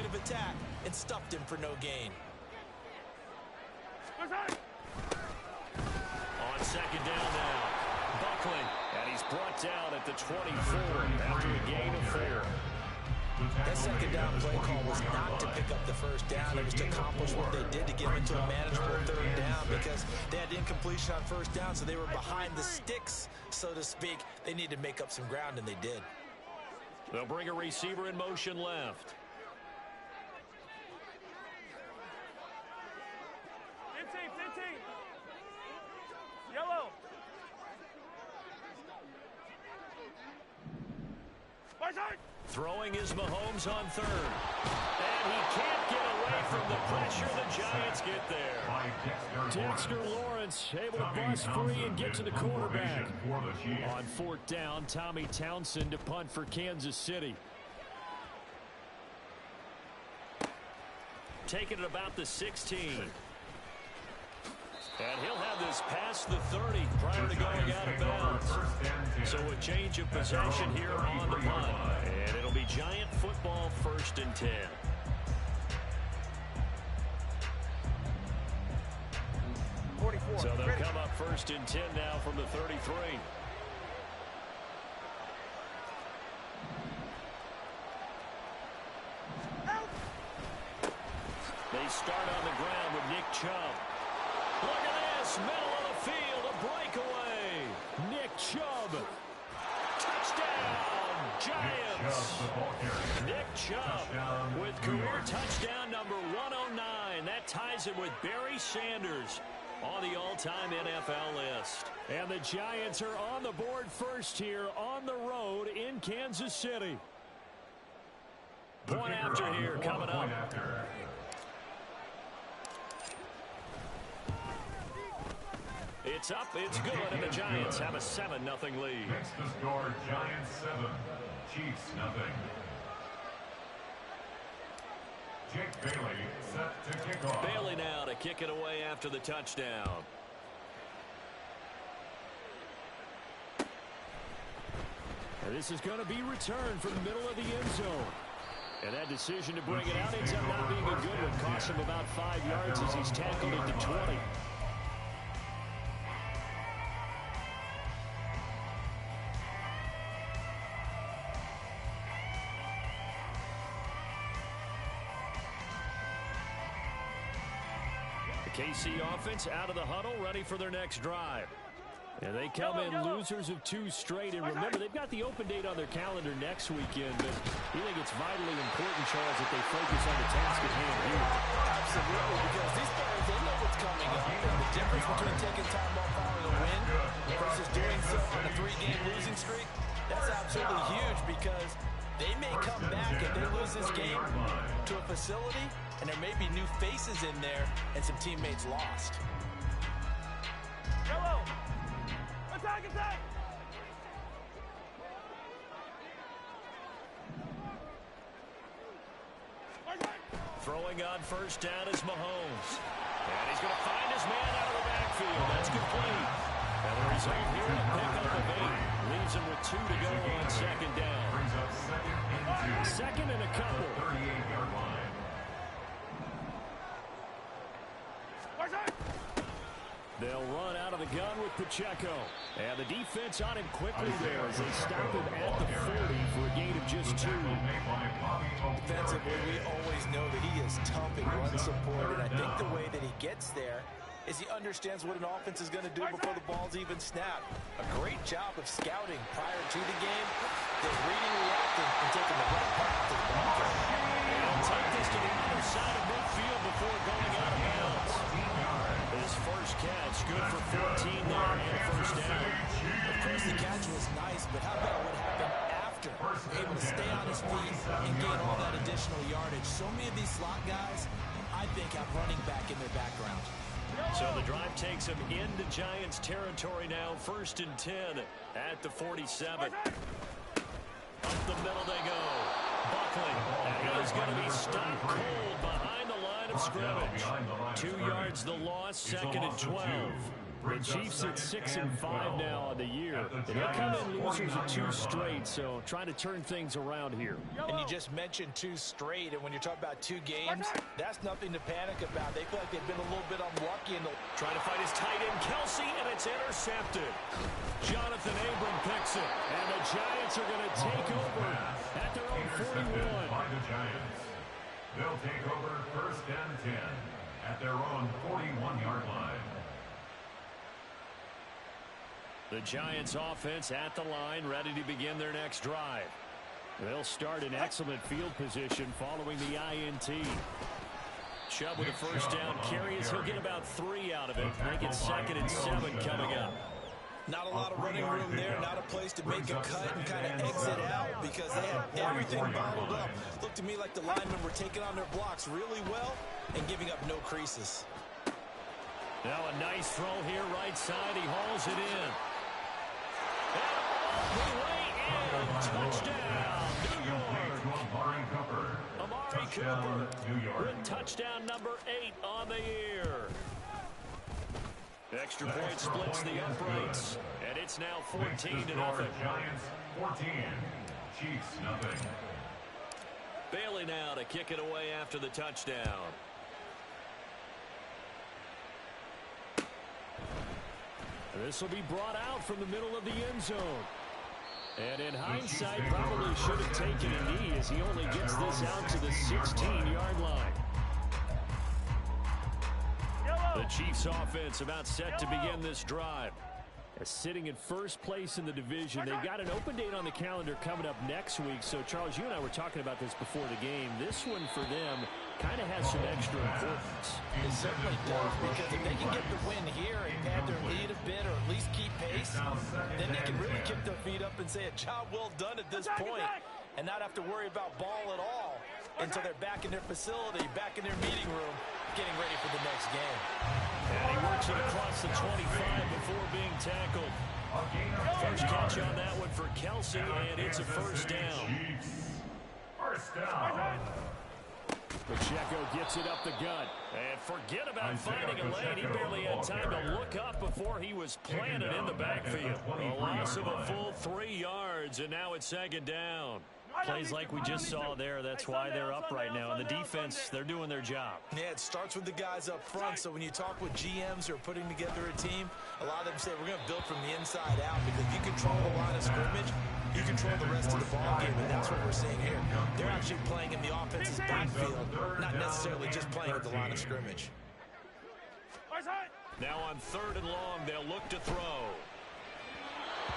of attack and stuffed him for no gain. On second down now, Buckling, and he's brought down at the 24 after a gain of 4. That second down play call was not to pick up the first down. It was to accomplish what they did to get into a manageable third down because they had incompletion on first down, so they were behind the sticks, so to speak. They needed to make up some ground, and they did. They'll bring a receiver in motion left. Yellow. Throwing is Mahomes on third. And he can't get away from the pressure. The Giants get there. Dexter Lawrence able to bust free and get to the quarterback. On fourth down, Tommy Townsend to punt for Kansas City. Taking it about the 16. And he'll have this past the 30 prior to going out of bounds. So a change of possession here on the punt. And it'll be Giant football, 1st and 10. So they'll come up 1st and 10 now from the 33. They start on the ground with Nick Chubb. Look at this, middle of the field, a breakaway. Nick Chubb. Touchdown, Giants. Nick Chubb with career touchdown number 109. That ties him with Barry Sanders on the all-time NFL list. And the Giants are on the board first here on the road in Kansas City. Point after here coming up. It's up, it's good, and the Giants have a 7-0 lead. Next to score, Giants 7, Chiefs 0. Jake Bailey set to kick off. Bailey now to kick it away after the touchdown. And this is going to be returned from the middle of the end zone. And that decision to bring it out ends up not being a good one. Cost him about 5 yards as he's tackled at the 20. KC offense out of the huddle, ready for their next drive. And they come in losers of 2 straight. And remember, they've got the open date on their calendar next weekend. But you think it's vitally important, Charles, that they focus on the task at hand here. Absolutely, because these players, they know what's coming up. The difference between taking time off following a win versus doing so on a 3-game losing streak, that's absolutely huge because they may come back if they lose this game to a facility, and there may be new faces in there and some teammates lost. Yellow. Attack, attack. Throwing on first down is Mahomes. And he's going to find his man out of the backfield. That's complete. And the result here, a pickup of 8. Leaves him with 2 to go on second down. Brings up 2nd and 2. Second and a couple. 38-yard line. They'll run out of the gun with Pacheco. And the defense on him quickly there as they stop him at the 40 for a gain of just 2. Defensively, we always know that he is tough in run support, and I think the way that he gets there is he understands what an offense is going to do before the ball's even snapped. A great job of scouting prior to the game, then reading, reacting, and taking the right path to the ball. And he'll take this to the other side of midfield before going out of bounds. His first catch, good for 14 there and first down. Of course, the catch was nice, but how about what happened after? Able to stay on his feet and gain all that additional yardage. So many of these slot guys, I think, have running back in their background. So the drive takes him into Giants territory now, 1st and 10 at the 47. Up the middle they go. Buckling, and he's going to be stuck cold behind the line of scrimmage. 2 yards the loss, 2nd and 12. The Chiefs at 6-5 now on the year. They come in losers of 2 straight, so trying to turn things around here. And you just mentioned 2 straight, and when you're talking about 2 games, that's nothing to panic about. They feel like they've been a little bit unlucky. Trying to fight his tight end, Kelsey, and it's intercepted. Jonathan Abram picks it, and the Giants are going to take over at their own 41. By the Giants. They'll take over 1st and 10 at their own 41-yard line. The Giants offense at the line, ready to begin their next drive. They'll start in excellent field position following the INT. Chubb with a first down carry as he'll get about 3 out of it. Make it 2nd and 7 coming up. Not a lot of running room there, not a place to make a cut and kind of exit out because they have everything bottled up. Looked to me like the linemen were taking on their blocks really well and giving up no creases. Now a nice throw here, right side. He hauls it in. And all the way in. Touchdown, New York. Amari Cooper with touchdown number 8 on the year. Extra point splits the uprights, and it's now 14-0. Giants 14, Chiefs nothing. Bailey now to kick it away after the touchdown. This will be brought out from the middle of the end zone. And in hindsight, probably should have taken a knee as he only gets this out to the 16-yard line. The Chiefs offense about set to begin this drive. Sitting in first place in the division. They've got an open date on the calendar coming up next week. So, Charles, you and I were talking about this before the game. This one for them kind of has some extra importance. It certainly does, because if they can get the win here and pad their lead a bit or at least keep pace, then they can really kick their feet up and say a job well done at this point and not have to worry about ball at all until they're back in their facility, back in their meeting room, getting ready for the next game. And he works it across the 25 before being tackled. First catch on that one for Kelsey, and it's a first down. First down. Pacheco gets it up the gut. And forget about finding a lane. He barely had time to look up before he was planted in the backfield. A loss of a full 3 yards, and now it's 2nd down. Plays like we just saw there, that's why they're up right now. And the defense, they're doing their job. Yeah, it starts with the guys up front. So when you talk with GMs who are putting together a team, a lot of them say we're going to build from the inside out, because if you control the line of scrimmage, you control the rest of the ball game, and that's what we're seeing here. They're actually playing in the offense's backfield, not necessarily just playing at the line of scrimmage. Now on 3rd and long, they'll look to throw.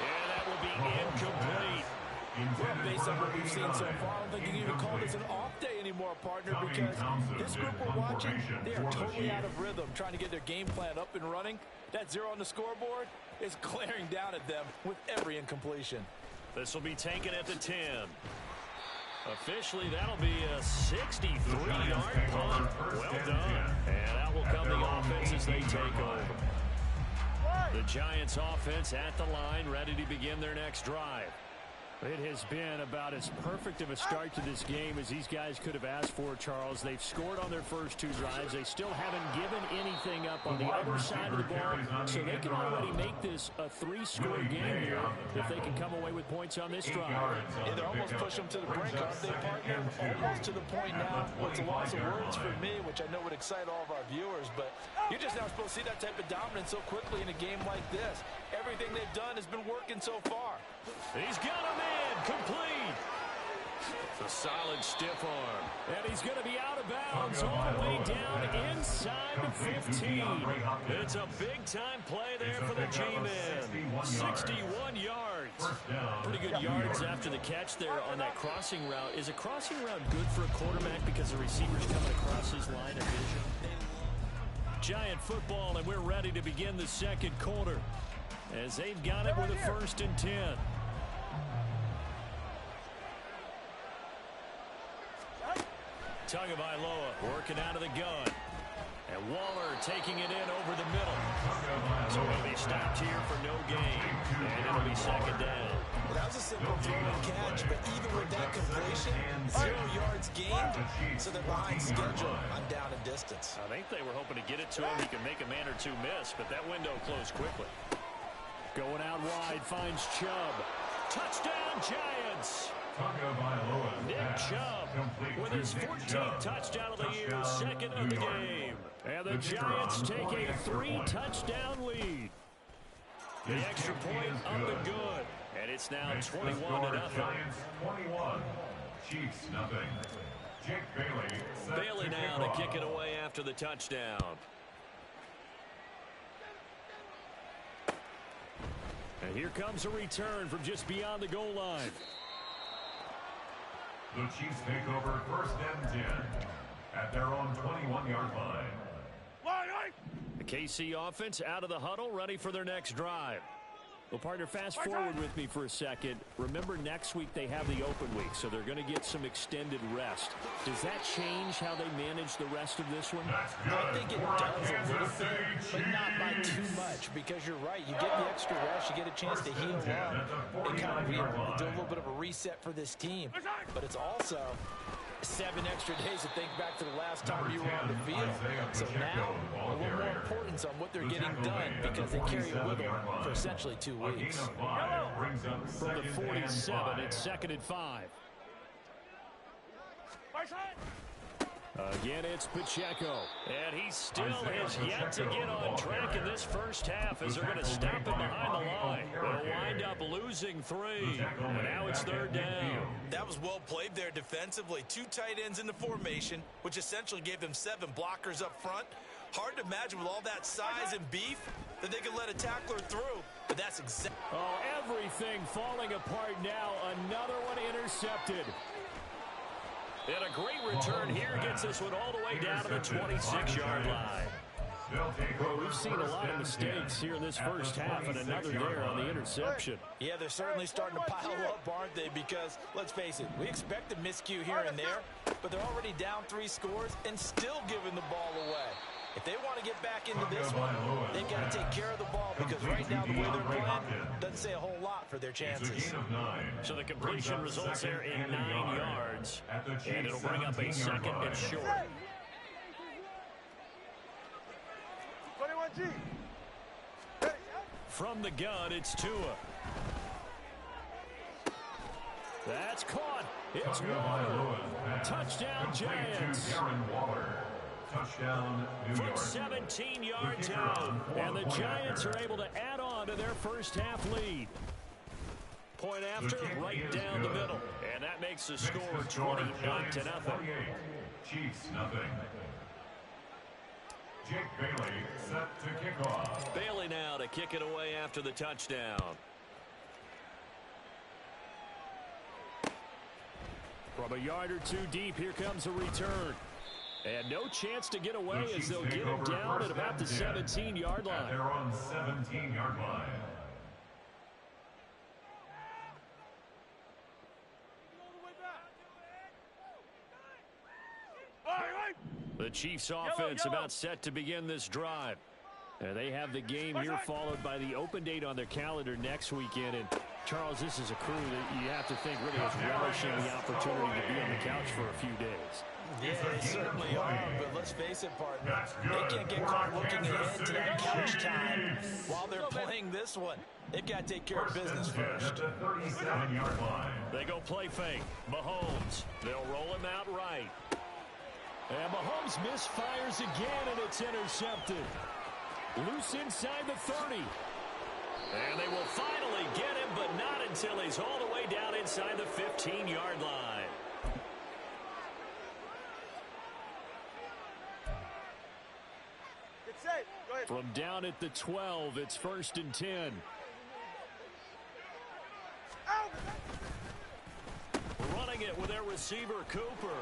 And that will be incomplete. Well, based on what we've seen so far, I don't think you can even call this an off day anymore, partner, because this group we're watching, they are totally out of rhythm, trying to get their game plan up and running. That 0 on the scoreboard is glaring down at them with every incompletion. This will be taken at the 10. Officially, that'll be a 63-yard punt. Well done. And out will come the offense as they take over. The Giants offense at the line, ready to begin their next drive. It has been about as perfect of a start to this game as these guys could have asked for, Charles. They've scored on their first 2 drives. They still haven't given anything up on the other side of the ball, so they can already make this a 3-score game here if they can come away with points on this drive. Yeah, they're almost pushing them to the brink, aren't they, partner? Almost to the point now where it's a loss of words for me, which I know would excite all of our viewers, but you're just not supposed to see that type of dominance so quickly in a game like this. Everything they've done has been working so far. He's got him in, complete. It's a solid stiff arm. And he's going to be out of bounds all the way down inside the 15. It's a big-time play there for the G-Men. 61 yards. Pretty good yards after the catch there on that crossing route. Is a crossing route good for a quarterback because the receiver's coming across his line of vision? Giant football, and we're ready to begin the 2nd quarter as they've got it with a 1st and 10. Tagovailoa working out of the gun. And Waller taking it in over the middle. So he'll be stopped here for no gain. And it'll be second down. Well, that was a simple throw and catch, but even with that completion, 0 yards gained, so they're behind schedule on down and distance. I think they were hoping to get it to him. He can make a man or two miss, but that window closed quickly. Going out wide, finds Chubb. Touchdown, Giants! Nick Chubb with his 14th touchdown of the year, second of the game. And the Giants take a 3-touchdown lead. The extra point up and good. And it's now 21-0. Giants 21, Chiefs nothing. Jake Bailey. Bailey now to kick it away after the touchdown. And here comes a return from just beyond the goal line. The Chiefs take over first and 10 at their own 21-yard line. The KC offense out of the huddle, ready for their next drive. Well, partner, fast forward with me for a second. Remember, next week they have the open week, so they're going to get some extended rest. Does that change how they manage the rest of this one? I think it does a little bit, but not by too much, because you're right. You get the extra rest, you get a chance to heal up, and kind of do a little bit of a reset for this team. But it's also 7 extra days to think back to the last time you were on the field. So now, a little more importance on what they're getting done, because they carry it with them for essentially 2 weeks. From the 47, it's second and 5. Again, it's Pacheco. And he still has yet to get on track in this first half as they're going to stop him behind the line. They'll wind up losing 3. And now it's third down. That was well played there defensively. 2 tight ends in the formation, which essentially gave them 7 blockers up front. Hard to imagine with all that size and beef that they could let a tackler through. But that's exactly... Oh, everything falling apart now. Another one intercepted. And a great return here gets this one all the way down to the 26-yard line. Well, we've seen a lot of mistakes here in this first half, and another there on the interception. Yeah, they're certainly starting to pile up, aren't they? Because, let's face it, we expect a miscue here and there, but they're already down 3 scores and still giving the ball away. If they want to get back into this one, they've got to take care of the ball, because right now the way they're playing doesn't say a whole lot for their chances. So the completion results there in 9 yards, and it'll bring up a second and short. 21G. From the gun, it's Tua. That's caught. It's Waller. Touchdown, Giants. Touchdown, New York. From 17 yards out, and the Giants are able to add on to their first half lead. Point after, right down the middle, and that makes the score 28-0. Chiefs nothing. Jake Bailey set to kick off. Bailey now to kick it away after the touchdown. From a yard or 2 deep, here comes a return. And no chance to get away as they'll get him down at about the 17-yard line. They're on 17-yard line. The Chiefs offense about set to begin this drive. And they have the game here followed by the open date on their calendar next weekend. And Charles, this is a crew that you have to think really is relishing the opportunity to be on the couch for a few days. Yeah, they certainly are, but let's face it, partner. They can't get caught looking ahead to that couch time while they're playing this one. They've got to take care of business first. The 37-yard line. They go play fake. Mahomes. They'll roll him out right. And Mahomes misfires again, and it's intercepted. Loose inside the 30. And they will finally get him, but not until he's all the way down inside the 15-yard line. From down at the 12, it's first and 10. Running it with their receiver, Cooper.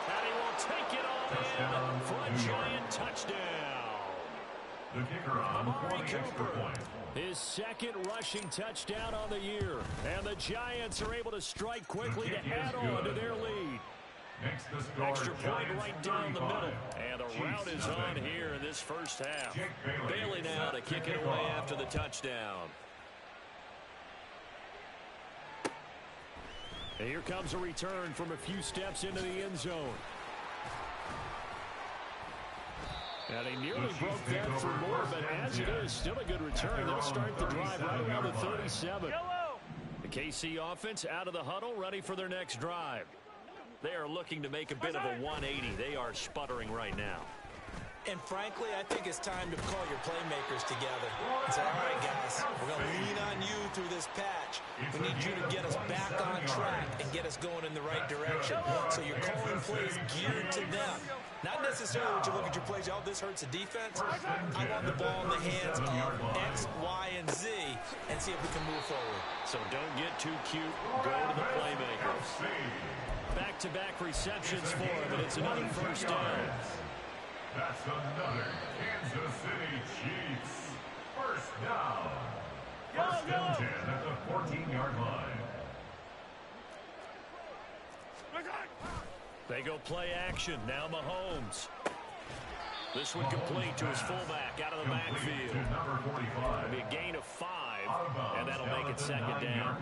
And he will take it all in for a Giant touchdown. The kicker on for the extra point. His second rushing touchdown on the year. And the Giants are able to strike quickly to add on to their lead. makes the score Extra point Giants right down the 35. middle. And the route is on here in this first half. Bailey now to kick it away after the touchdown. And here comes a return from a few steps into the end zone. And he nearly broke that for more, but as it is, still a good return. They'll start the drive right around the 37. The KC offense out of the huddle, ready for their next drive. They are looking to make a bit of a 180. They are sputtering right now. And frankly, I think it's time to call your playmakers together and say, all right, guys, we're going to lean on you through this patch. We need you to get us back on track and get us going in the right direction. So you're calling plays geared to them. Not necessarily when you look at your plays, oh, this hurts the defense. I want the ball in the hands of X, Y, and Z and see if we can move forward. So don't get too cute. Go to the playmakers. Back-to-back receptions for him, and it's another first down. That's another Kansas City Chiefs first down. First and 10 at the 14-yard line. They go play action. Now Mahomes. This one complete to his fullback out of the backfield. Number 45. It'll be a gain of 5, and that'll make it second down.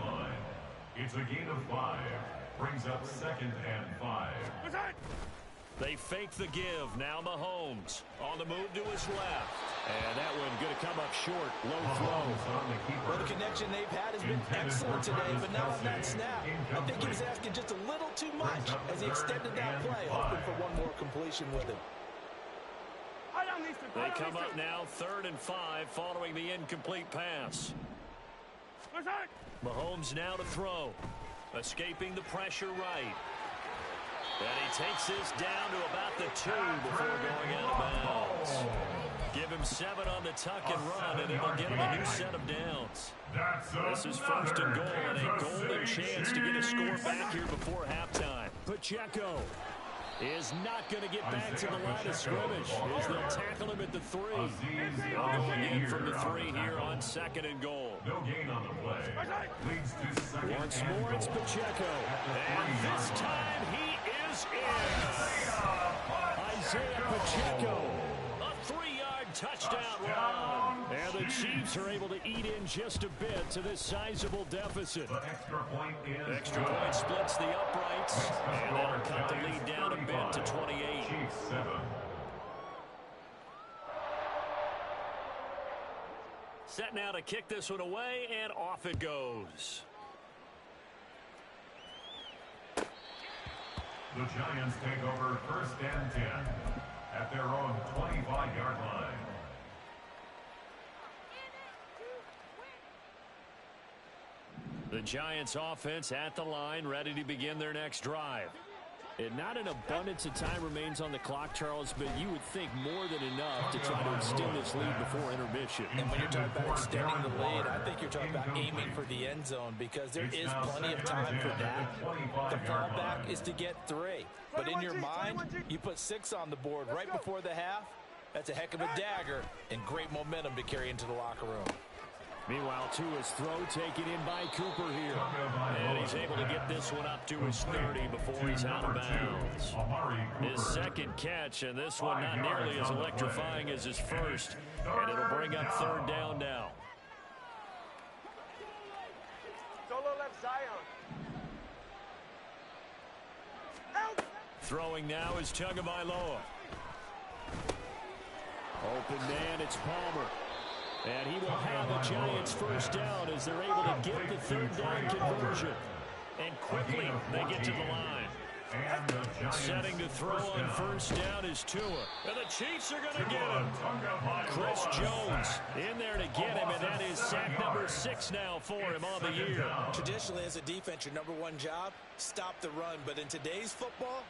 It's a gain of 5. Brings up second and 5. They fake the give. Now Mahomes on the move to his left. And that one going to come up short. Low throw. Well, the connection they've had has been excellent today, but not on that snap. I think he was asking just a little too much as he extended that play, hoping for one more completion with it. They come up now 3rd and 5 following the incomplete pass. Mahomes now to throw. Escaping the pressure right. And he takes this down to about the 2 before going out of bounds. Give him 7 on the tuck and run, and it'll get him a new set of downs. This is 1st and goal, and a golden chance to get a score back here before halftime. Pacheco is not going to get back to the line of scrimmage as they'll tackle him at the 3. Going in from the 3 here on 2nd and goal. No gain on the play. Once more, it's Pacheco. And this time he is in. Isaiah Pacheco. A 3-yard touchdown run. And the Chiefs are able to eat in just a bit to this sizable deficit. Extra point splits the uprights. And that'll cut the lead down a bit to 28. Chiefs 7. Set now to kick this one away, and off it goes. The Giants take over 1st and 10 at their own 25-yard line. The Giants offense at the line, ready to begin their next drive. And not an abundance of time remains on the clock, Charles, but you would think more than enough to try to extend this lead before intermission. And when you're talking about extending the lead, I think you're talking about aiming for the end zone because there is plenty of time for that. The fallback is to get 3. But in your mind, you put 6 on the board right before the half. That's a heck of a dagger and great momentum to carry into the locker room. Meanwhile, to his throw, taken in by Cooper here. And he's able to get this one up to his 30 before he's out of bounds. His 2nd catch, and this one not nearly as electrifying as his first. And it'll bring up 3rd down now. Solo left Zion. Throwing now is Tagovailoa. Open man, it's Palmer. And he will have the Giants first down as they're able to get the 3rd down conversion. And quickly, they get to the line. Setting to throw on first down is Tua. And the Chiefs are going to get him. Chris Jones in there to get him, and that is sack number 6 now for him on the year. Traditionally, as a defense, your number 1 job, stop the run. But in today's football,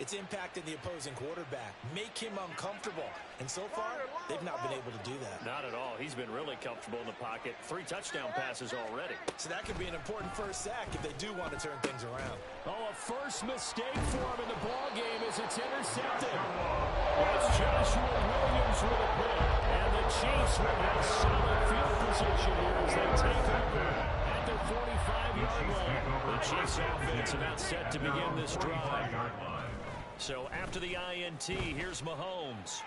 it's impacting the opposing quarterback. Make him uncomfortable. And so far, they've not been able to do that. Not at all. He's been really comfortable in the pocket. 3 touchdown passes already. So that could be an important first sack if they do want to turn things around. Oh, a first mistake for him in the ball game as it's intercepted. It's Joshua Williams with a pick. And the Chiefs will have solid field position here as they take over at their 45-yard line. The Chiefs offense about set to begin this drive. So after the INT, here's Mahomes.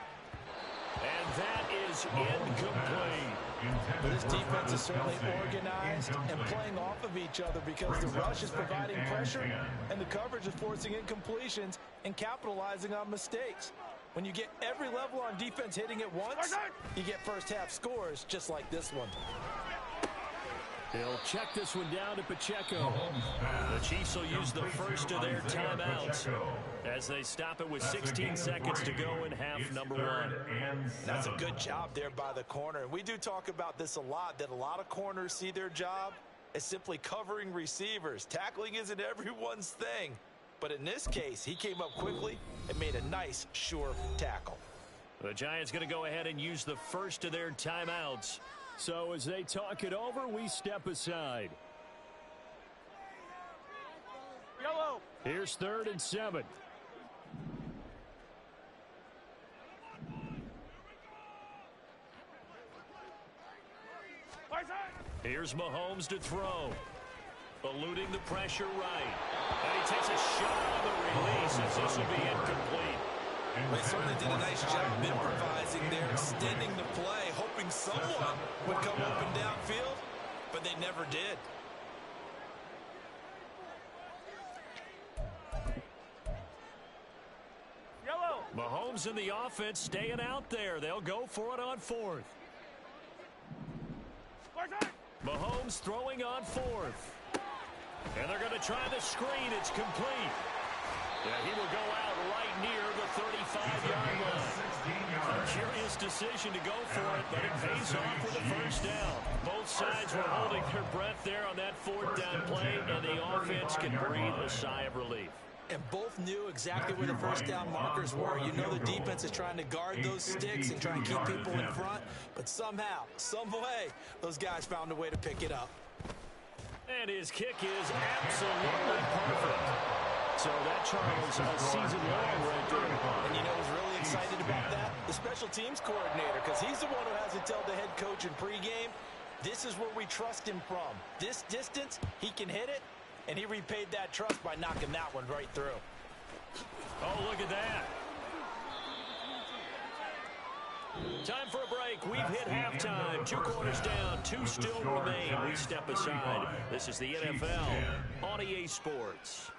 And that is incomplete. This defense is certainly organized and playing off of each other because the rush is providing pressure and the coverage is forcing incompletions and capitalizing on mistakes. When you get every level on defense hitting at once, you get first half scores just like this one. They'll check this one down to Pacheco. The Chiefs will use the first of their timeouts as they stop it with 16 seconds to go in half number one. That's a good job there by the corner. And we do talk about this a lot, that a lot of corners see their job as simply covering receivers. Tackling isn't everyone's thing. But in this case, he came up quickly and made a nice, sure tackle. The Giants going to go ahead and use the first of their timeouts. So as they talk it over, we step aside. Yellow. Here's 3rd and 7. Here's Mahomes to throw. Eluding the pressure right. And he takes a shot on the release as this will be incomplete. They certainly did a nice job improvising there, extending the play, hoping someone would come open downfield, but they never did. Yellow. Mahomes and the offense staying out there. They'll go for it on 4th. Mahomes throwing on 4th. And they're going to try the screen. It's complete. Yeah, he will go out right near the 35-yard line. A curious decision to go for it, but it pays off with a first down. Both sides were holding their breath there on that 4th down play, and the offense can breathe a sigh of relief. And both knew exactly where the first down markers were. You know the defense is trying to guard those sticks and try and keep people in front, but somehow, some way, those guys found a way to pick it up. And his kick is absolutely perfect. So that, Charles, a season long right there. And you know who's really excited about that? The special teams coordinator, because he's the one who has to tell the head coach in pregame, this is where we trust him from. This distance, he can hit it, and he repaid that trust by knocking that one right through. Oh, look at that. Time for a break. We've hit halftime. 2 quarters down. 2 still remain. We step aside. This is the NFL on EA Sports.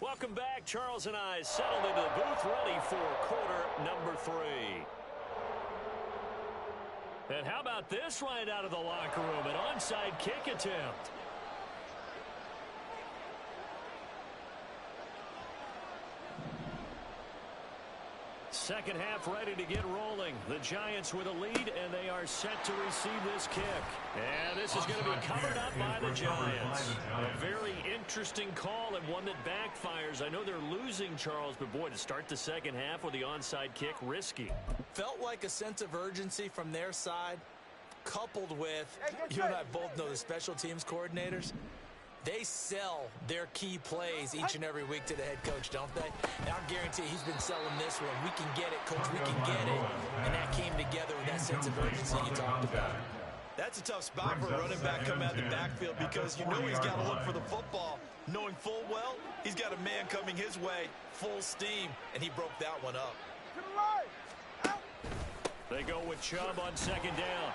Welcome back. Charles and I settled into the booth, ready for quarter number 3. And how about this right out of the locker room? An onside kick attempt. Second half ready to get rolling. The Giants with a lead, and they are set to receive this kick. And this is going to be covered up by the Giants. A very interesting call and one that backfires. I know they're losing, Charles, but boy, to start the second half with the onside kick, risky. Felt like a sense of urgency from their side, coupled with, you and I both know the special teams coordinators, they sell their key plays each and every week to the head coach, don't they? And I guarantee he's been selling this one. We can get it, coach, we can get it. And that came together with that sense of urgency you talked about. That's a tough spot for a running back coming out of the backfield because you know he's got to look for the football, knowing full well he's got a man coming his way, full steam, and he broke that one up. They go with Chubb on second down.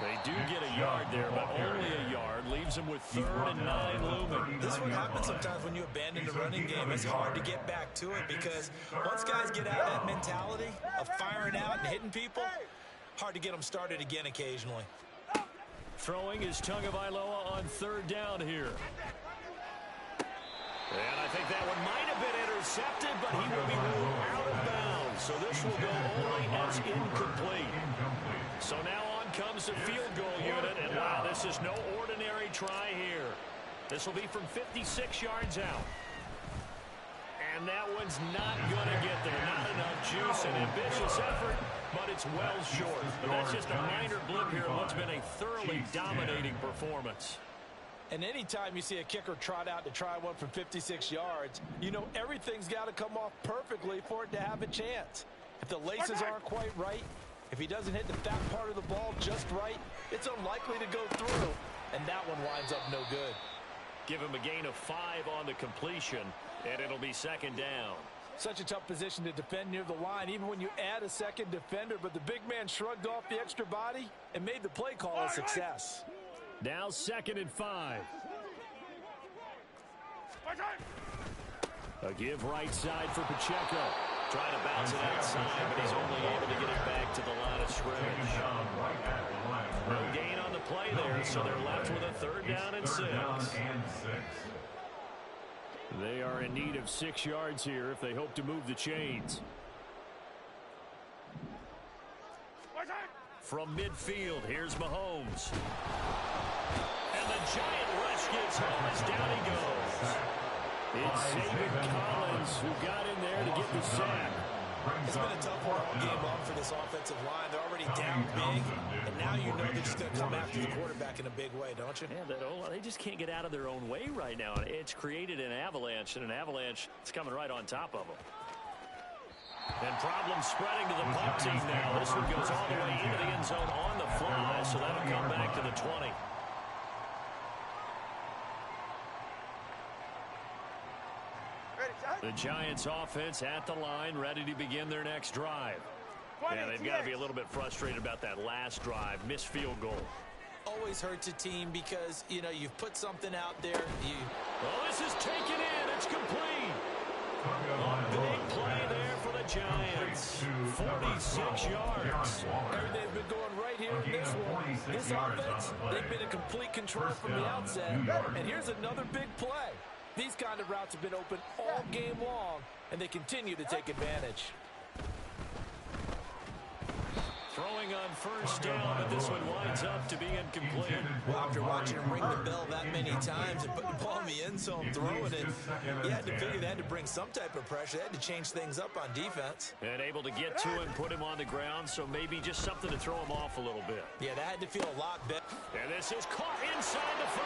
They do get a yard there, but only a yard. Leaves them with 3rd and 9 looming. This is what happens sometimes when you abandon the running game. It's hard to get back to it because once guys get out of that mentality of firing out and hitting people, hard to get them started again occasionally. Throwing is Tagovailoa on 3rd down here. And I think that one might have been intercepted, but he will be ruled out of bounds. So this will go only as incomplete. So now on comes the field goal unit, and wow, this is no ordinary try here. This will be from 56 yards out. And And that one's not going to get there. Not enough juice. An ambitious effort, but it's well short. But that's just a minor blip here in what's been a thoroughly dominating performance. And anytime you see a kicker trot out to try one from 56 yards, you know everything's got to come off perfectly for it to have a chance. If the laces aren't quite right, if he doesn't hit the fat part of the ball just right, it's unlikely to go through. And that one winds up no good. Give him a gain of 5 on the completion, and it'll be second down. Such a tough position to defend near the line, even when you add a second defender. But the big man shrugged off the extra body and made the play call a success. Now 2nd and 5. A give right side for Pacheco. Trying to bounce it outside, but he's only able to get it back to the line of scrimmage. No gain on the play there, so they're left with a 3rd down and 6. They are in need of 6 yards here if they hope to move the chains. From midfield, here's Mahomes. And the giant rush gets home as down he goes. It's David Collins who got in there to get the sack. It's been a tough one all game long for this offensive line. They're already down big, and now you know they're just going to come after the quarterback in a big way, don't you? Yeah, they just can't get out of their own way right now. It's created an avalanche, and an avalanche is coming right on top of them. And problems spreading to the punt team now. This one goes all the way into the end zone on the fly, so that'll come back to the 20. The Giants offense at the line, ready to begin their next drive. Yeah, they've got to be a little bit frustrated about that last drive, missed field goal. Always hurts a team because, you know, you've put something out there. Oh, this is taken in. It's complete. A big play there for the Giants. 46 yards. Everything's been going right here in this one. This offense, they've been in complete control from the outset. And here's another big play. These kind of routes have been open all game long, and they continue to take advantage. Throwing on 1st down, but this one winds up to be incomplete. Well, after watching him ring the bell that many times and putting the ball in the end zone, throwing it, you had to figure they had to bring some type of pressure. They had to change things up on defense. And able to get to him, put him on the ground, so maybe just something to throw him off a little bit. Yeah, that had to feel a lot better. And this is caught inside the 5.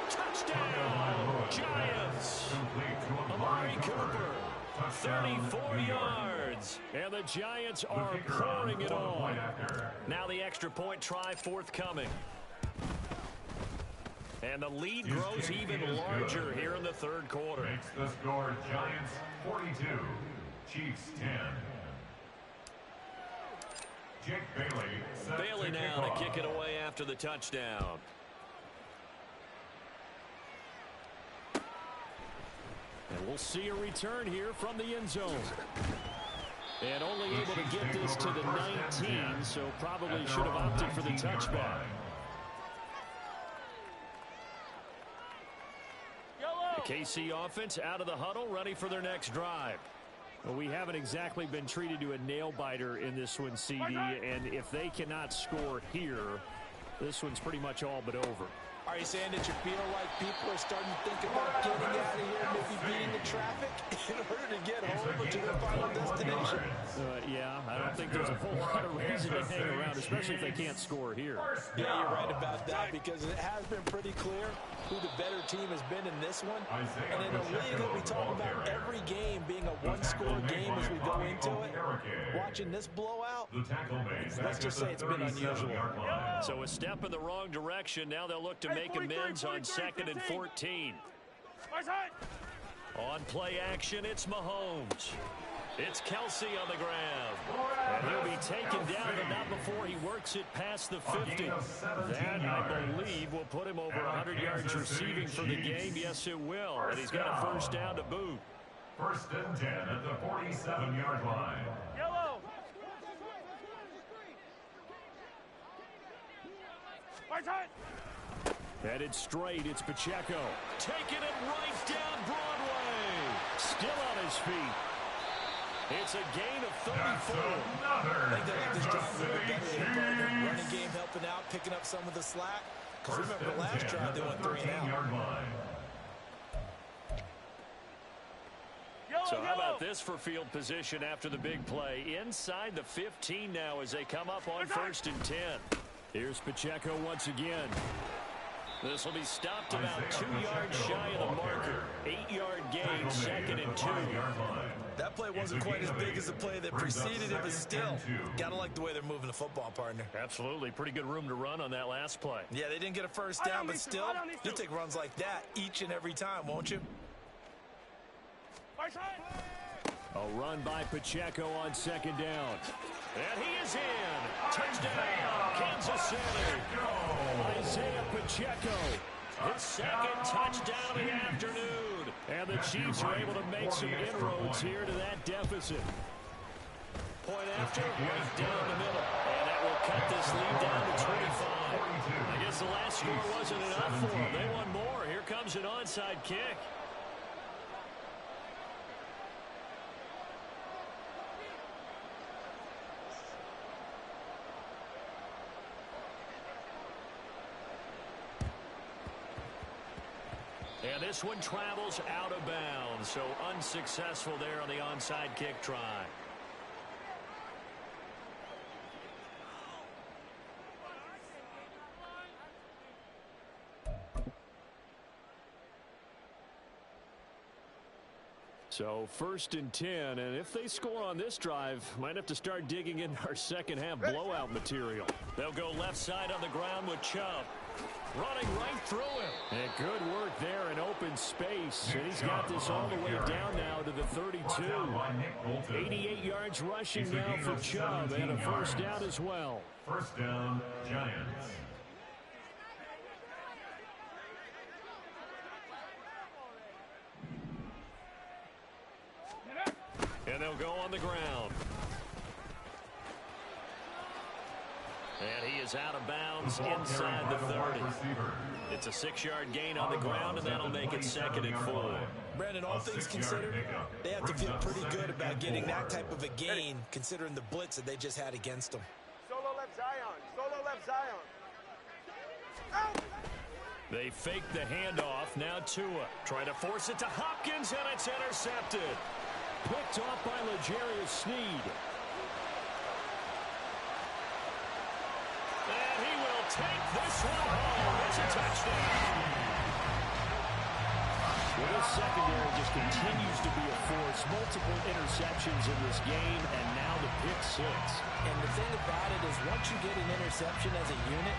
Touchdown, Giants. Amari Cooper, 34 yards. And the Giants are pouring it on. Now the extra point try forthcoming. And the lead grows even larger here in the 3rd quarter. Makes the score Giants 42, Chiefs 10. Jake Bailey now to kick it away after the touchdown. And we'll see a return here from the end zone. And only able to get this to the 19, so probably should have opted for the touchback. The KC offense out of the huddle, ready for their next drive. Well, we haven't exactly been treated to a nail-biter in this one, CD, and if they cannot score here, this one's pretty much all but over. Are you saying that you feel like people are starting to think about getting out of here, maybe beating the traffic in order to get home or to their final destination? Yeah, I don't think there's a whole lot of reason to hang around, especially if they can't score here. Yeah, you're right about that because it has been pretty clear who the better team has been in this one. And in a league that we talk about every game being a one-score game as we go into it, watching this blowout, let's just say it's been unusual. So a step in the wrong direction. Now they'll look to make amends on 2nd and 14. On play action, it's Mahomes. It's Kelsey on the ground. And he'll be taken down, but not before he works it past the 50. That, I believe, will put him over 100 yards receiving for the game. Yes, it will. And he's got a 1st down to boot. 1st and 10 at the 47-yard line. Yellow. Headed straight, it's Pacheco. Taking it right down Broadway. Still on his feet. It's a gain of 34. I think they like this drive a little better than the running game helping out, picking up some of the slack. Because remember the last drive, they went 3 and out. So how about this for field position after the big play? Inside the 15 now as they come up on 1st and 10. Here's Pacheco once again. This will be stopped about 2 yards shy of the marker. 8-yard gain, 2nd and 2. That play wasn't quite as big as the play that preceded it, but still, gotta like the way they're moving the football, partner. Absolutely. Pretty good room to run on that last play. Yeah, they didn't get a first down, but still, you'll take runs like that each and every time, won't you? A run by Pacheco on 2nd down. And he is in. Touchdown, Kansas City. Isaiah Pacheco, his 2nd touchdown of the afternoon. And the Chiefs are able to make some inroads here to that deficit. Point after, right down the middle. And that will cut this lead down to 25. I guess the last score wasn't enough for them. They want more. Here comes an onside kick. And this one travels out of bounds, so unsuccessful there on the onside kick try. So 1st and 10, and if they score on this drive, might have to start digging in our second half blowout material. They'll go left side on the ground with Chubb. Running right through him. And good work there in open space. And he's got this all the way down now to the 32. 88 yards rushing now for Chubb and a first down as well. First down, Giants. And they'll go on the ground. And he is out of bounds inside the 30. It's a 6-yard gain on the ground, and that'll make it 2nd and 4. Brandon, all things considered, they have to feel pretty good about getting that type of a gain, considering the blitz that they just had against them. Solo left Zion. Solo left Zion. Out. They fake the handoff. Now Tua trying to force it to Hopkins, and it's intercepted. Picked off by L'Jarius Sneed. And he will take this one home. It's a touchdown. Well, this secondary just continues to be a force. Multiple interceptions in this game, and now the pick 6. And the thing about it is once you get an interception as a unit,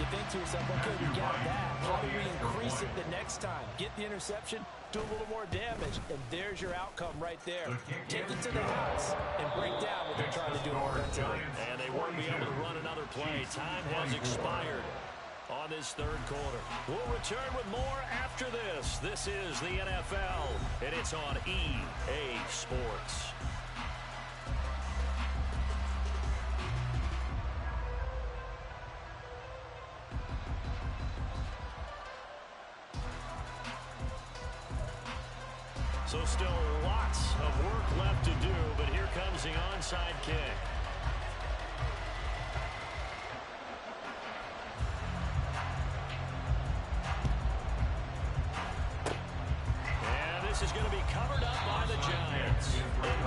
you think to yourself, okay, we got that. How do we increase it the next time? Get the interception, do a little more damage, and there's your outcome right there. Take it to the house and break down what they're trying to do offensively. And they won't be able to run another play. Time has expired on this 3rd quarter. We'll return with more after this. This is the NFL, and it's on EA Sports. So still lots of work left to do, but here comes the onside kick. And this is going to be covered up by the Giants.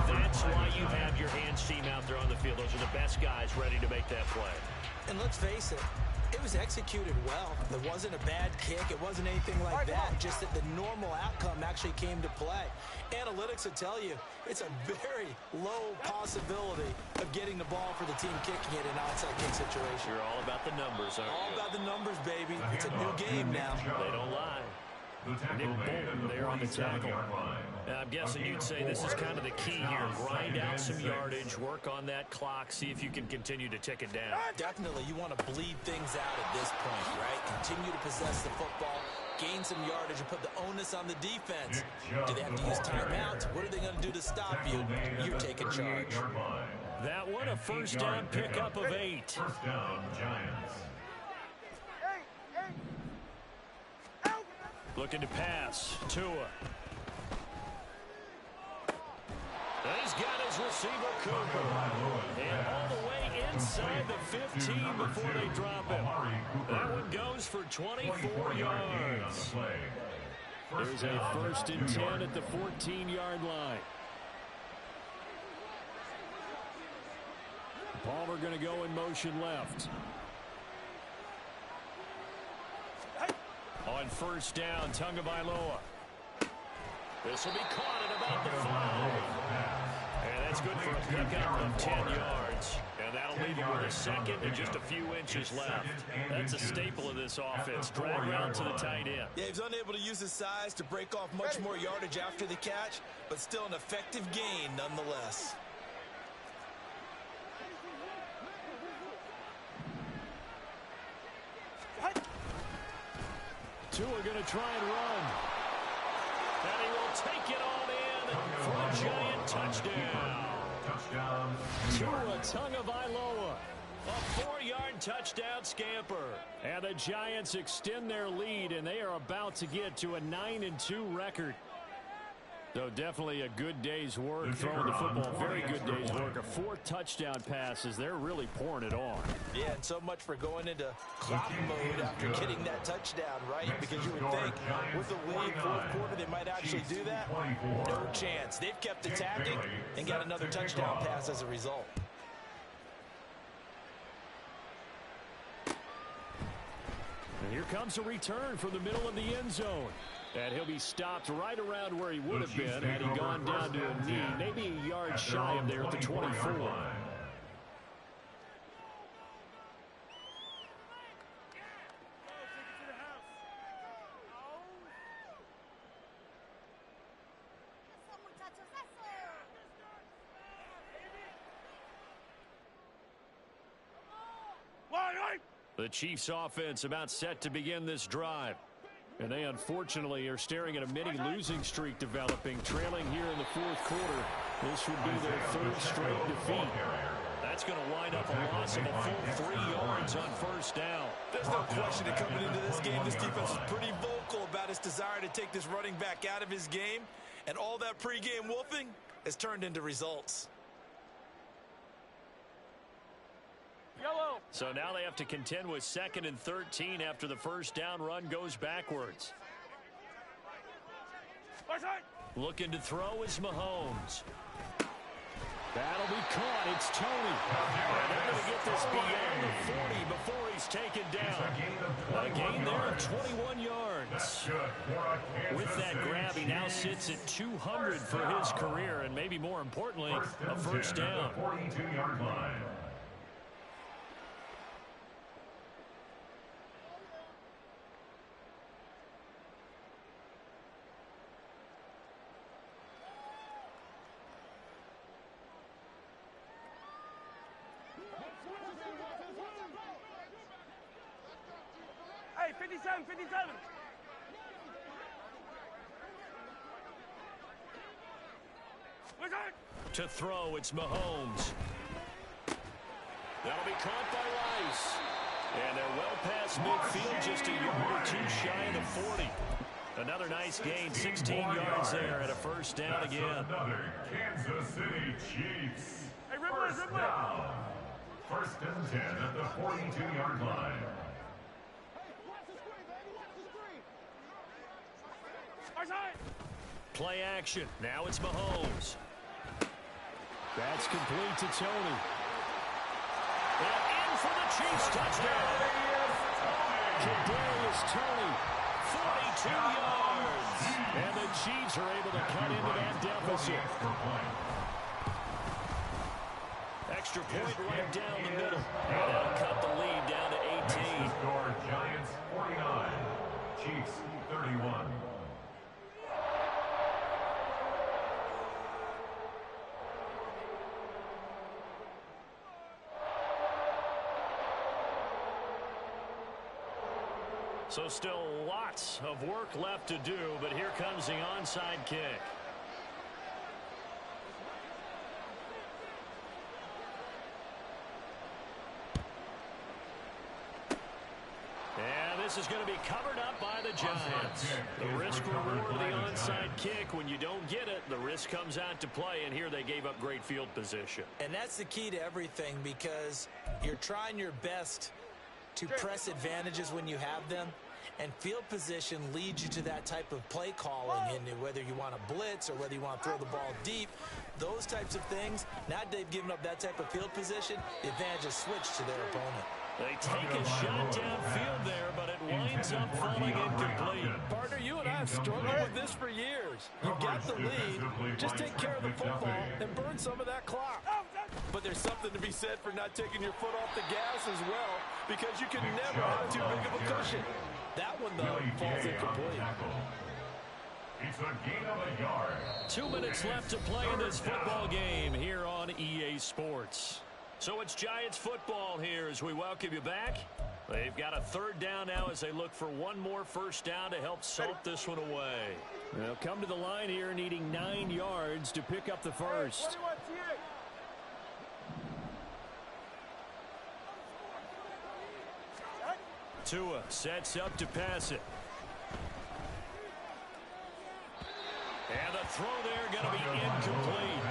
And that's why you have your hands team out there on the field. Those are the best guys ready to make that play. And let's face it, it was executed well. It wasn't a bad kick. It wasn't anything like that. Just that the normal outcome actually came to play. Analytics will tell you it's a very low possibility of getting the ball for the team kicking it in an onside kick situation. You're all about the numbers, aren't you? All about the numbers, baby. It's a new game now. They don't lie. Nick Bolton there on the tackle. I'm guessing you'd say this is kind of the key here. Grind out some yardage, work on that clock, see if you can continue to tick it down. Definitely, you want to bleed things out at this point, right? Continue to possess the football, gain some yardage, and put the onus on the defense. Do they have to use timeouts? What are they going to do to stop you? You're taking charge. That one, a first down pickup of 8. First down, Giants. Looking to pass. Tua. And he's got his receiver, Cooper. And all the way inside the 15 before they drop him. That one goes for 24 yards. There's a 1st and 10 at the 14-yard line. going to go in motion left. On first down, Tagovailoa. This will be caught at about the 5. And that's good for a pickup of 10 yards. And that'll leave him with a second and just a few inches left. That's a staple of this offense. Drag route to the tight end. Yeah, he's unable to use his size to break off much more yardage after the catch, but still an effective gain nonetheless. Two are going to try and run. And he will take it all in for a giant touchdown. Tua Tagovailoa. A 4-yard touchdown scamper. And the Giants extend their lead, and they are about to get to a 9-2 record. So definitely a good day's work throwing the football. Very good day's work. A 4 touchdown passes. They're really pouring it on. Yeah, and so much for going into clock mode after getting that touchdown, right? Because you would think with the lead fourth quarter they might actually do that. No chance. They've kept attacking and got another touchdown pass as a result. And here comes a return from the middle of the end zone. And he'll be stopped right around where he would have been had he gone down to a knee, maybe a yard shy of there at the 24. The Chiefs offense about set to begin this drive. And they unfortunately are staring at a mini losing streak developing, trailing here in the fourth quarter. This would be their 3rd straight defeat. That's going to wind up a loss of a full 3 yards on first down. There's no question that coming into this game, this defense is pretty vocal about its desire to take this running back out of his game. And all that pregame wolfing has turned into results. So now they have to contend with 2nd and 13 after the first down run goes backwards. Looking to throw is Mahomes. That'll be caught. It's Tony. And they're going to get this beyond the 40 before he's taken down. A gain there of 21 yards. With that grab, he now sits at 200 for his career, and maybe more importantly, a first down. 42-yard line. Hey, 57, 57. To throw, it's Mahomes. That'll be caught by Rice. And they're well past midfield, just a yard or 2 shy of the 40. Another nice gain, 16 yards there, and a first down again. Another Kansas City Chiefs. Hey, First down. 1st and 10 at the 42-yard line. Play action. Now it's Mahomes. That's complete to Tony. And in for the Chiefs touchdown. Kadarius Toney, 42 yards. And the Chiefs are able to cut into that deficit. Extra point right down the middle. And that'll cut the lead down to 18. Score Giants 49, Chiefs 31. So still lots of work left to do, but here comes the onside kick. And this is going to be covered up by the Giants. The risk reward of the onside kick. When you don't get it, the risk comes out to play, and here they gave up great field position. And that's the key to everything, because you're trying your best to press advantages when you have them, And field position leads you to that type of play calling, and whether you want to blitz or whether you want to throw the ball deep, those types of things. Now they've given up that type of field position, the advantage is switched to their opponent. They take a shot downfield there, but it winds up falling incomplete. Partner, you and I have struggled with this for years. You've got the lead. Just take care of the football and burn some of that clock. But there's something to be said for not taking your foot off the gas as well, because you can never have too big of a cushion. That one, though, falls incomplete. It's a gain of a yard. 2 minutes left to play in this football game here on EA Sports. So it's Giants football here as we welcome you back. They've got a third down now as they look for one more first down to help salt this one away. They'll come to the line here needing 9 yards to pick up the first. Tua sets up to pass it. And the throw there going to be incomplete.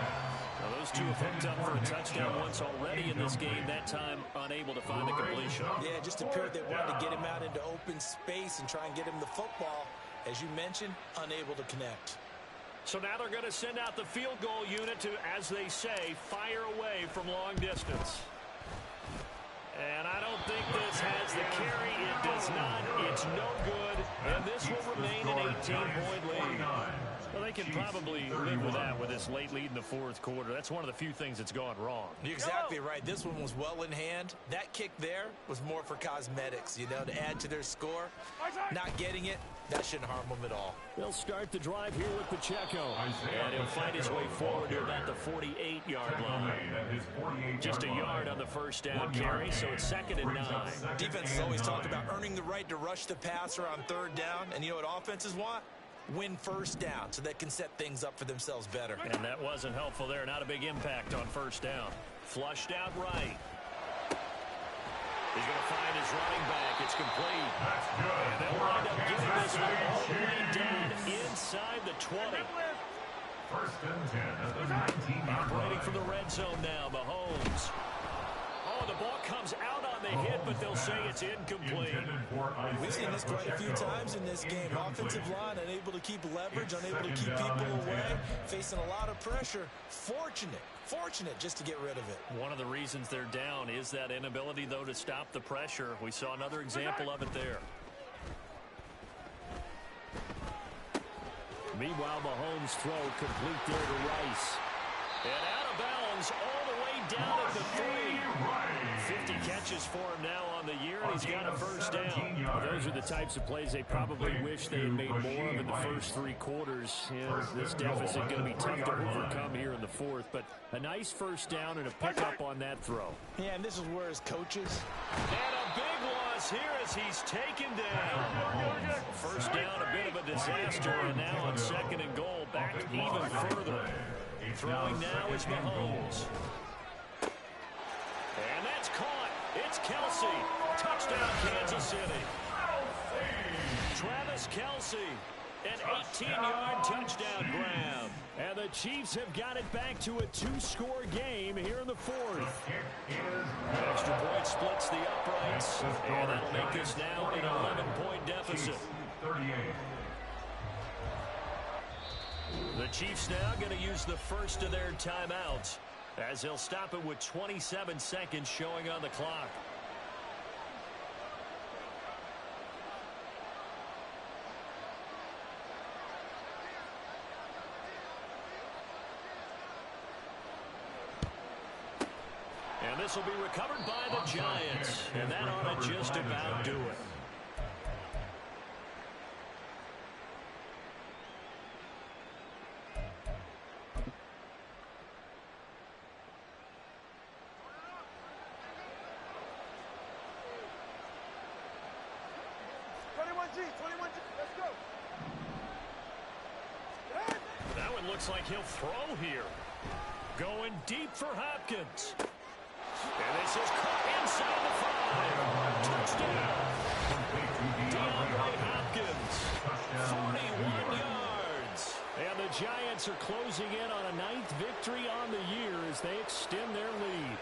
Now those two have hooked up for a touchdown once already in this game, that time unable to find the completion. Yeah, it just appeared they wanted to get him out into open space and try and get him the football. As you mentioned, unable to connect. So now they're going to send out the field goal unit to, as they say, fire away from long distance. And I don't think this has the carry. It does not. It's no good. And this will remain an 18-point lead. Well, they can probably live with that with this late lead in the fourth quarter. That's one of the few things that's gone wrong. You're exactly right. This one was well in hand. That kick there was more for cosmetics, you know, to add to their score. Not getting it, that shouldn't harm them at all. They'll start the drive here with Pacheco. And he'll find his way forward to about the 48-yard line. Just a yard on the first down carry, so it's 2nd and 9. Defenses always talk about earning the right to rush the passer on third down. And you know what offenses want? Win first down so they can set things up for themselves better. And that wasn't helpful there. Not a big impact on first down. Flushed out right. He's going to find his running back. It's complete. That's good. And they'll wind up getting this one all the way down inside the 20. First and 10 at the 19-yard Operating line. from the red zone now, Mahomes. Oh, the ball comes out on the hit, but they'll say it's incomplete. We've seen this quite a few times in this game. Offensive line unable to keep leverage, unable to keep people away, facing a lot of pressure. Fortunate just to get rid of it. One of the reasons they're down is that inability, though, to stop the pressure. We saw another example of it there. Meanwhile, Mahomes' throw complete there to Rice. And out of bounds all the way down at the 3. 50 catches for him now on the year, and he's got a first down. Those are the types of plays they probably wish they had made more of in the first 3 quarters. This deficit going to be tough to overcome here in the fourth, but a nice first down and a pickup on that throw. Yeah, and this is where his coaches. And a big loss here as he's taken down. First down, a bit of a disaster, and now on 2nd and goal, back even further. Throwing now is Mahomes. And that's caught. It's Kelsey. Touchdown, Kansas City. Travis Kelsey. An 18-yard touchdown grab. And the Chiefs have got it back to a 2-score game here in the fourth. Extra point splits the uprights. And that'll make this now an 11-point deficit. The Chiefs now going to use the first of their timeouts as they'll stop it with 27 seconds showing on the clock. And this will be recovered by the Giants. And that ought to just about do it. Like he'll throw here. Going deep for Hopkins. And this is caught inside the 5. Touchdown. DeAndre Hopkins. 41 yards. And the Giants are closing in on a 9th victory on the year as they extend their lead.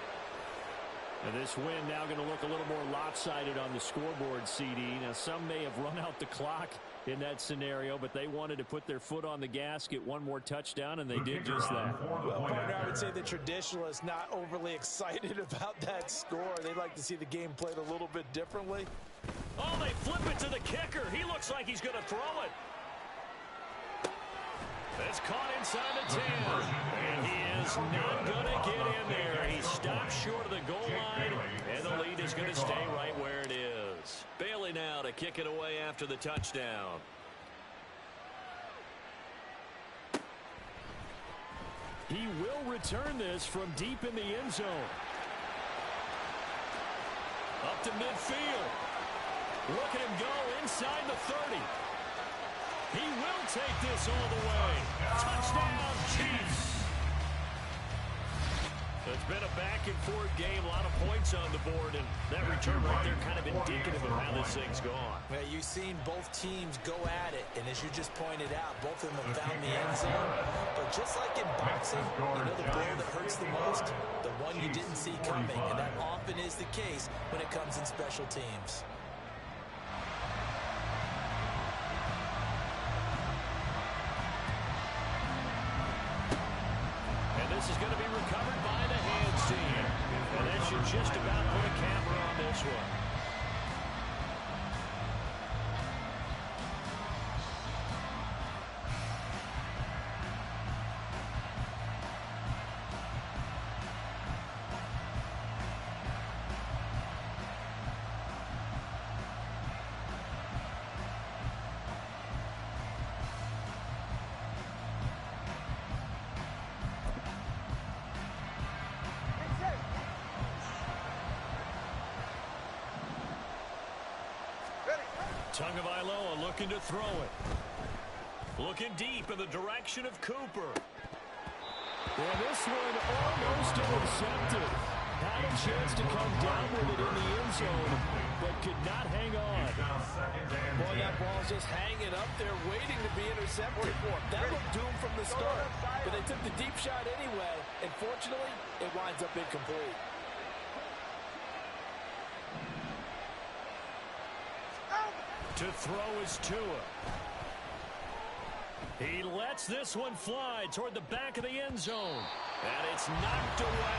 And this win now going to look a little more lopsided on the scoreboard, CD. Now, some may have run out the clock in that scenario, but they wanted to put their foot on the gas, get one more touchdown, and they did just that. Well, partner, I would say the traditionalists not overly excited about that score. They'd like to see the game played a little bit differently. Oh, they flip it to the kicker. He looks like he's going to throw it. It's caught inside the 10. And he is not going to get in there. He stopped short of the goal line, and the lead is going to stay right where it is. Bailey now to kick it away after the touchdown. He will return this from deep in the end zone. Up to midfield. Look at him go inside the 30. He will take this all the way. Touchdown, Chiefs. So it's been a back-and-forth game, a lot of points on the board, and that return right there kind of indicative of how this thing's gone. Yeah, you've seen both teams go at it, and as you just pointed out, both of them have found the end zone. But just like in boxing, you know the blow that hurts the most? The one you didn't see coming, and that often is the case when it comes in special teams. This is going to be recovered by the hands team. And that should just about put a camera on this one. Tagovailoa looking to throw it. Looking deep in the direction of Cooper. Yeah, this one almost intercepted. Had a chance to come down with it in the end zone, but could not hang on. Boy, that ball's just hanging up there, waiting to be intercepted. That looked doomed from the start, but they took the deep shot anyway, and fortunately, it winds up incomplete. To throw is Tua. He lets this one fly toward the back of the end zone. And it's knocked away.